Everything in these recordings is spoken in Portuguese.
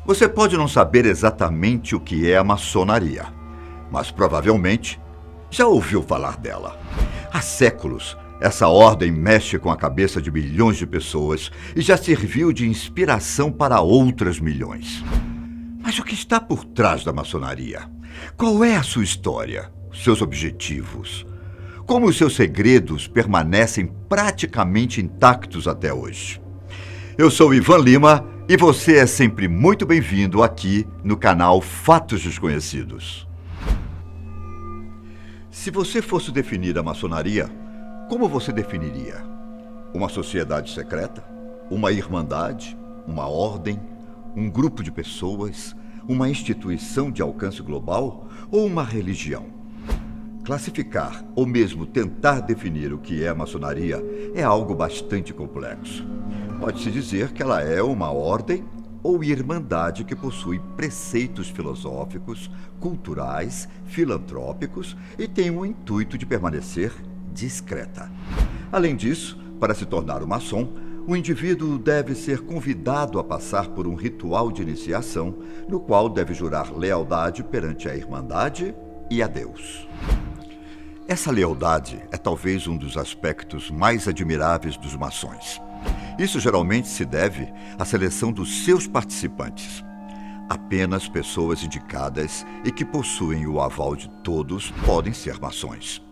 Você pode não saber exatamente o que é a maçonaria, mas provavelmente já ouviu falar dela. Há séculos, essa ordem mexe com a cabeça de milhões de pessoas e já serviu de inspiração para outras milhões. Mas o que está por trás da maçonaria? Qual é a sua história, seus objetivos? Como os seus segredos permanecem praticamente intactos até hoje? Eu sou Ivan Lima e você é sempre muito bem-vindo aqui no canal Fatos Desconhecidos. Se você fosse definir a maçonaria, como você definiria? Uma sociedade secreta? Uma irmandade? Uma ordem? Um grupo de pessoas? Uma instituição de alcance global? Ou uma religião? Classificar ou mesmo tentar definir o que é a maçonaria é algo bastante complexo. Pode-se dizer que ela é uma ordem ou irmandade que possui preceitos filosóficos, culturais, filantrópicos e tem o intuito de permanecer discreta. Além disso, para se tornar um maçom, o indivíduo deve ser convidado a passar por um ritual de iniciação, no qual deve jurar lealdade perante a Irmandade e a Deus. Essa lealdade é talvez um dos aspectos mais admiráveis dos maçons. Isso geralmente se deve à seleção dos seus participantes. Apenas pessoas indicadas e que possuem o aval de todos podem ser maçons.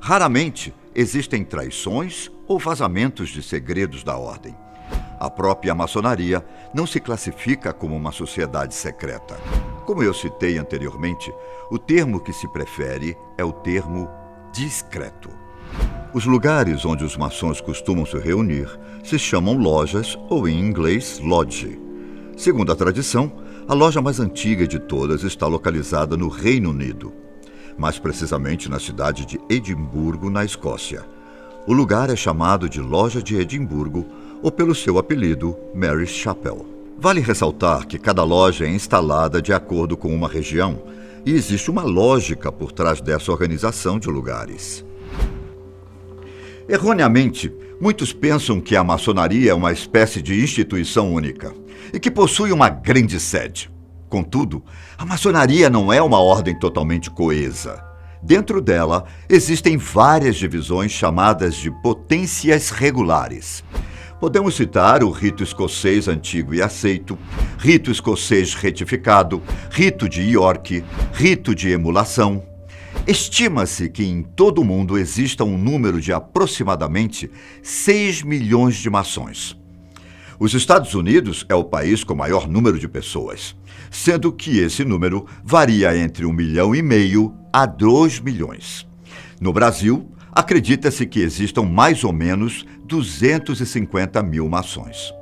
Raramente existem traições ou vazamentos de segredos da ordem. A própria maçonaria não se classifica como uma sociedade secreta. Como eu citei anteriormente, o termo que se prefere é o termo discreto. Os lugares onde os maçons costumam se reunir se chamam lojas ou, em inglês, lodge. Segundo a tradição, a loja mais antiga de todas está localizada no Reino Unido, mais precisamente na cidade de Edimburgo, na Escócia. O lugar é chamado de Loja de Edimburgo ou pelo seu apelido, Mary's Chapel. Vale ressaltar que cada loja é instalada de acordo com uma região e existe uma lógica por trás dessa organização de lugares. Erroneamente, muitos pensam que a maçonaria é uma espécie de instituição única e que possui uma grande sede. Contudo, a maçonaria não é uma ordem totalmente coesa. Dentro dela, existem várias divisões chamadas de potências regulares. Podemos citar o rito escocês antigo e aceito, rito escocês retificado, rito de York, rito de emulação. Estima-se que em todo o mundo exista um número de aproximadamente 6 milhões de maçons. Os Estados Unidos é o país com maior número de pessoas, sendo que esse número varia entre 1,5 milhão a 2 milhões. No Brasil, acredita-se que existam mais ou menos 250 mil maçons.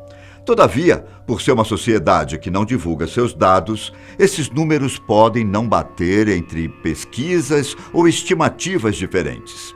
Todavia, por ser uma sociedade que não divulga seus dados, esses números podem não bater entre pesquisas ou estimativas diferentes.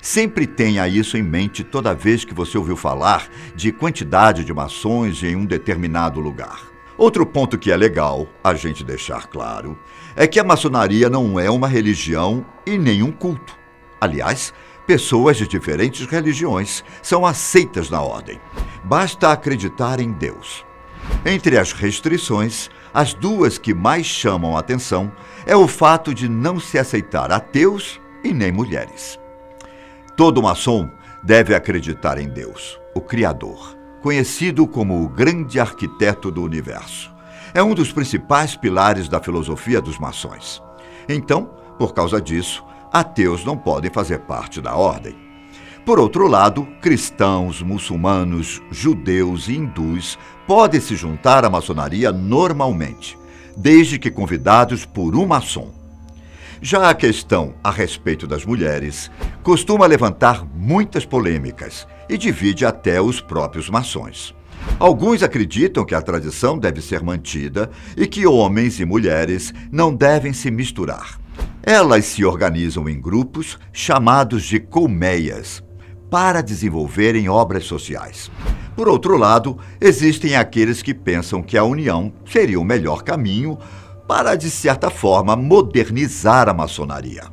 Sempre tenha isso em mente toda vez que você ouviu falar de quantidade de maçons em um determinado lugar. Outro ponto que é legal a gente deixar claro é que a maçonaria não é uma religião e nem um culto. Aliás, pessoas de diferentes religiões são aceitas na ordem. Basta acreditar em Deus. Entre as restrições, as duas que mais chamam a atenção é o fato de não se aceitar ateus e nem mulheres. Todo maçom deve acreditar em Deus, o Criador, conhecido como o grande arquiteto do universo. É um dos principais pilares da filosofia dos maçons. Então, por causa disso, ateus não podem fazer parte da ordem. Por outro lado, cristãos, muçulmanos, judeus e hindus podem se juntar à maçonaria normalmente, desde que convidados por um maçom. Já a questão a respeito das mulheres costuma levantar muitas polêmicas e divide até os próprios maçons. Alguns acreditam que a tradição deve ser mantida e que homens e mulheres não devem se misturar. Elas se organizam em grupos chamados de colmeias para desenvolverem obras sociais. Por outro lado, existem aqueles que pensam que a união seria o melhor caminho para, de certa forma, modernizar a maçonaria.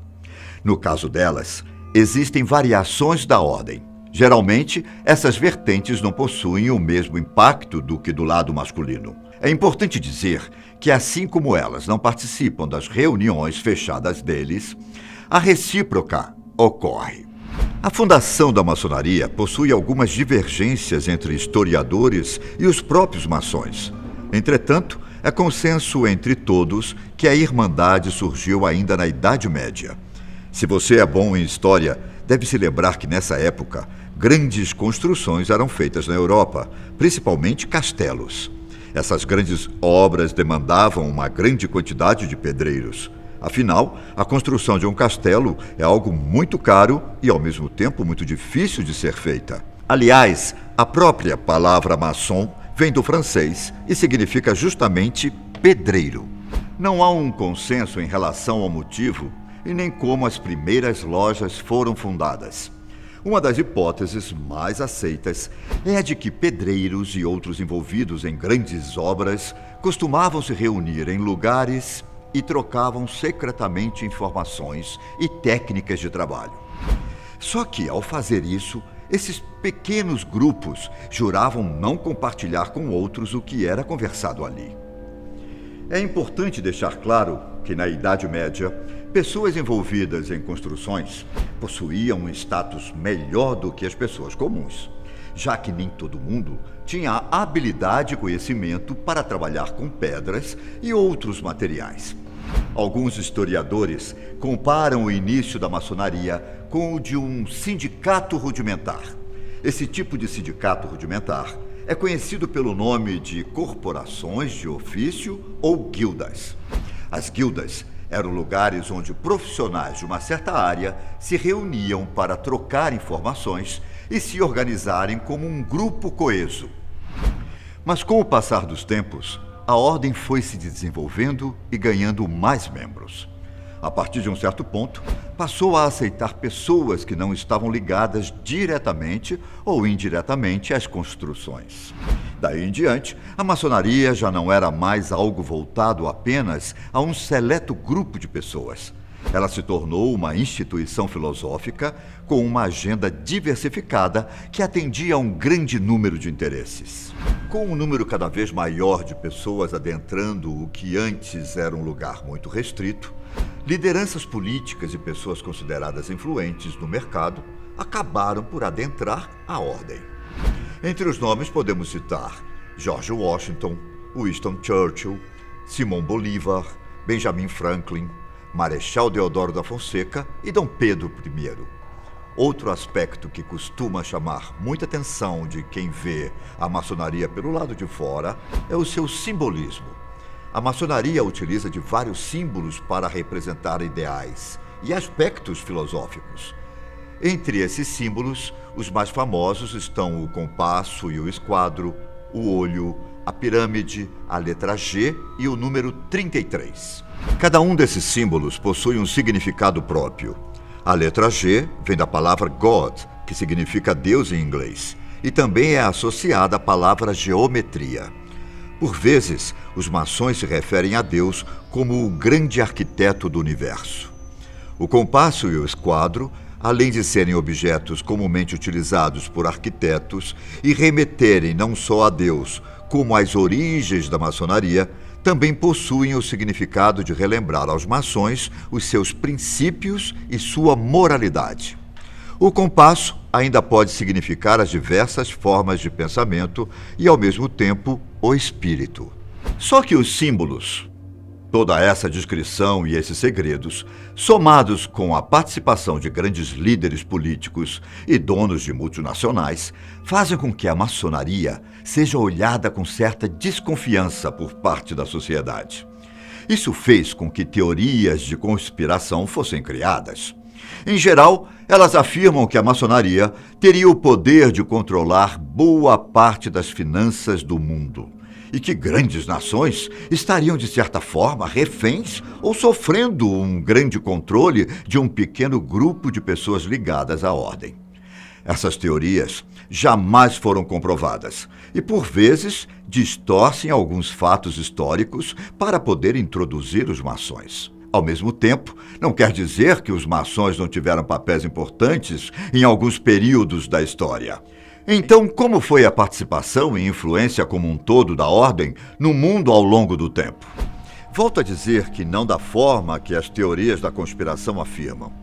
No caso delas, existem variações da ordem. Geralmente, essas vertentes não possuem o mesmo impacto do que do lado masculino. É importante dizer que, assim como elas não participam das reuniões fechadas deles, a recíproca ocorre. A fundação da maçonaria possui algumas divergências entre historiadores e os próprios maçons. Entretanto, é consenso entre todos que a Irmandade surgiu ainda na Idade Média. Se você é bom em história, deve se lembrar que nessa época, grandes construções eram feitas na Europa, principalmente castelos. Essas grandes obras demandavam uma grande quantidade de pedreiros. Afinal, a construção de um castelo é algo muito caro e, ao mesmo tempo, muito difícil de ser feita. Aliás, a própria palavra maçom vem do francês e significa justamente pedreiro. Não há um consenso em relação ao motivo e nem como as primeiras lojas foram fundadas. Uma das hipóteses mais aceitas é a de que pedreiros e outros envolvidos em grandes obras costumavam se reunir em lugares e trocavam secretamente informações e técnicas de trabalho. Só que, ao fazer isso, esses pequenos grupos juravam não compartilhar com outros o que era conversado ali. É importante deixar claro que, na Idade Média, pessoas envolvidas em construções possuíam um status melhor do que as pessoas comuns, já que nem todo mundo tinha habilidade e conhecimento para trabalhar com pedras e outros materiais. Alguns historiadores comparam o início da maçonaria com o de um sindicato rudimentar. Esse tipo de sindicato rudimentar é conhecido pelo nome de corporações de ofício ou guildas. As guildas eram lugares onde profissionais de uma certa área se reuniam para trocar informações e se organizarem como um grupo coeso. Mas com o passar dos tempos, a ordem foi se desenvolvendo e ganhando mais membros. A partir de um certo ponto, passou a aceitar pessoas que não estavam ligadas diretamente ou indiretamente às construções. Daí em diante, a maçonaria já não era mais algo voltado apenas a um seleto grupo de pessoas. Ela se tornou uma instituição filosófica com uma agenda diversificada que atendia a um grande número de interesses. Com um número cada vez maior de pessoas adentrando o que antes era um lugar muito restrito, lideranças políticas e pessoas consideradas influentes no mercado acabaram por adentrar a ordem. Entre os nomes podemos citar George Washington, Winston Churchill, Simão Bolívar, Benjamin Franklin, Marechal Deodoro da Fonseca e Dom Pedro I. Outro aspecto que costuma chamar muita atenção de quem vê a maçonaria pelo lado de fora é o seu simbolismo. A maçonaria utiliza de vários símbolos para representar ideais e aspectos filosóficos. Entre esses símbolos, os mais famosos estão o compasso e o esquadro, o olho, a pirâmide, a letra G e o número 33. Cada um desses símbolos possui um significado próprio. A letra G vem da palavra God, que significa Deus em inglês, e também é associada à palavra geometria. Por vezes, os maçons se referem a Deus como o grande arquiteto do universo. O compasso e o esquadro, além de serem objetos comumente utilizados por arquitetos e remeterem não só a Deus, como às origens da maçonaria, também possuem o significado de relembrar aos maçons os seus princípios e sua moralidade. O compasso ainda pode significar as diversas formas de pensamento e, ao mesmo tempo, o espírito. Só que os símbolos, toda essa descrição e esses segredos, somados com a participação de grandes líderes políticos e donos de multinacionais, fazem com que a maçonaria seja olhada com certa desconfiança por parte da sociedade. Isso fez com que teorias de conspiração fossem criadas. Em geral, elas afirmam que a maçonaria teria o poder de controlar boa parte das finanças do mundo e que grandes nações estariam, de certa forma, reféns ou sofrendo um grande controle de um pequeno grupo de pessoas ligadas à ordem. Essas teorias jamais foram comprovadas e, por vezes, distorcem alguns fatos históricos para poder introduzir os maçons. Ao mesmo tempo, não quer dizer que os maçons não tiveram papéis importantes em alguns períodos da história. Então, como foi a participação e influência como um todo da Ordem no mundo ao longo do tempo? Volto a dizer que não da forma que as teorias da conspiração afirmam.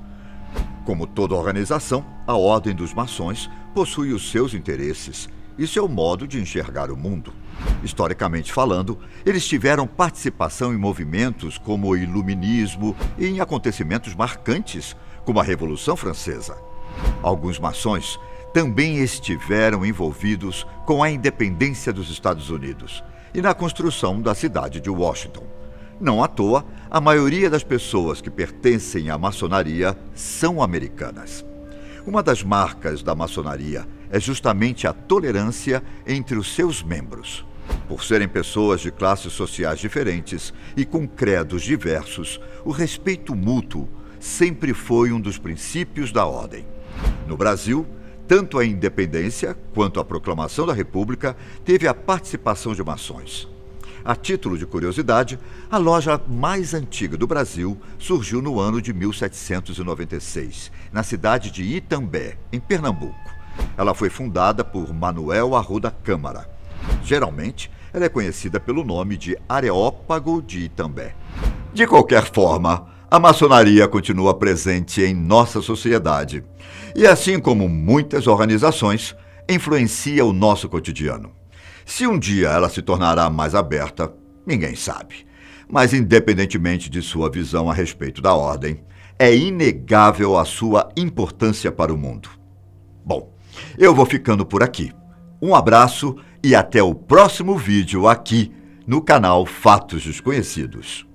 Como toda organização, a Ordem dos Maçons possui os seus interesses e seu modo de enxergar o mundo. Historicamente falando, eles tiveram participação em movimentos como o Iluminismo e em acontecimentos marcantes, como a Revolução Francesa. Alguns maçons também estiveram envolvidos com a independência dos Estados Unidos e na construção da cidade de Washington. Não à toa, a maioria das pessoas que pertencem à maçonaria são americanas. Uma das marcas da maçonaria é justamente a tolerância entre os seus membros. Por serem pessoas de classes sociais diferentes e com credos diversos, o respeito mútuo sempre foi um dos princípios da ordem. No Brasil, tanto a independência quanto a proclamação da República teve a participação de maçons. A título de curiosidade, a loja mais antiga do Brasil surgiu no ano de 1796, na cidade de Itambé, em Pernambuco. Ela foi fundada por Manuel Arruda Câmara. Geralmente, ela é conhecida pelo nome de Areópago de Itambé. De qualquer forma, a maçonaria continua presente em nossa sociedade e, assim como muitas organizações, influencia o nosso cotidiano. Se um dia ela se tornará mais aberta, ninguém sabe. Mas, independentemente de sua visão a respeito da ordem, é inegável a sua importância para o mundo. Bom, eu vou ficando por aqui. Um abraço e até o próximo vídeo aqui no canal Fatos Desconhecidos.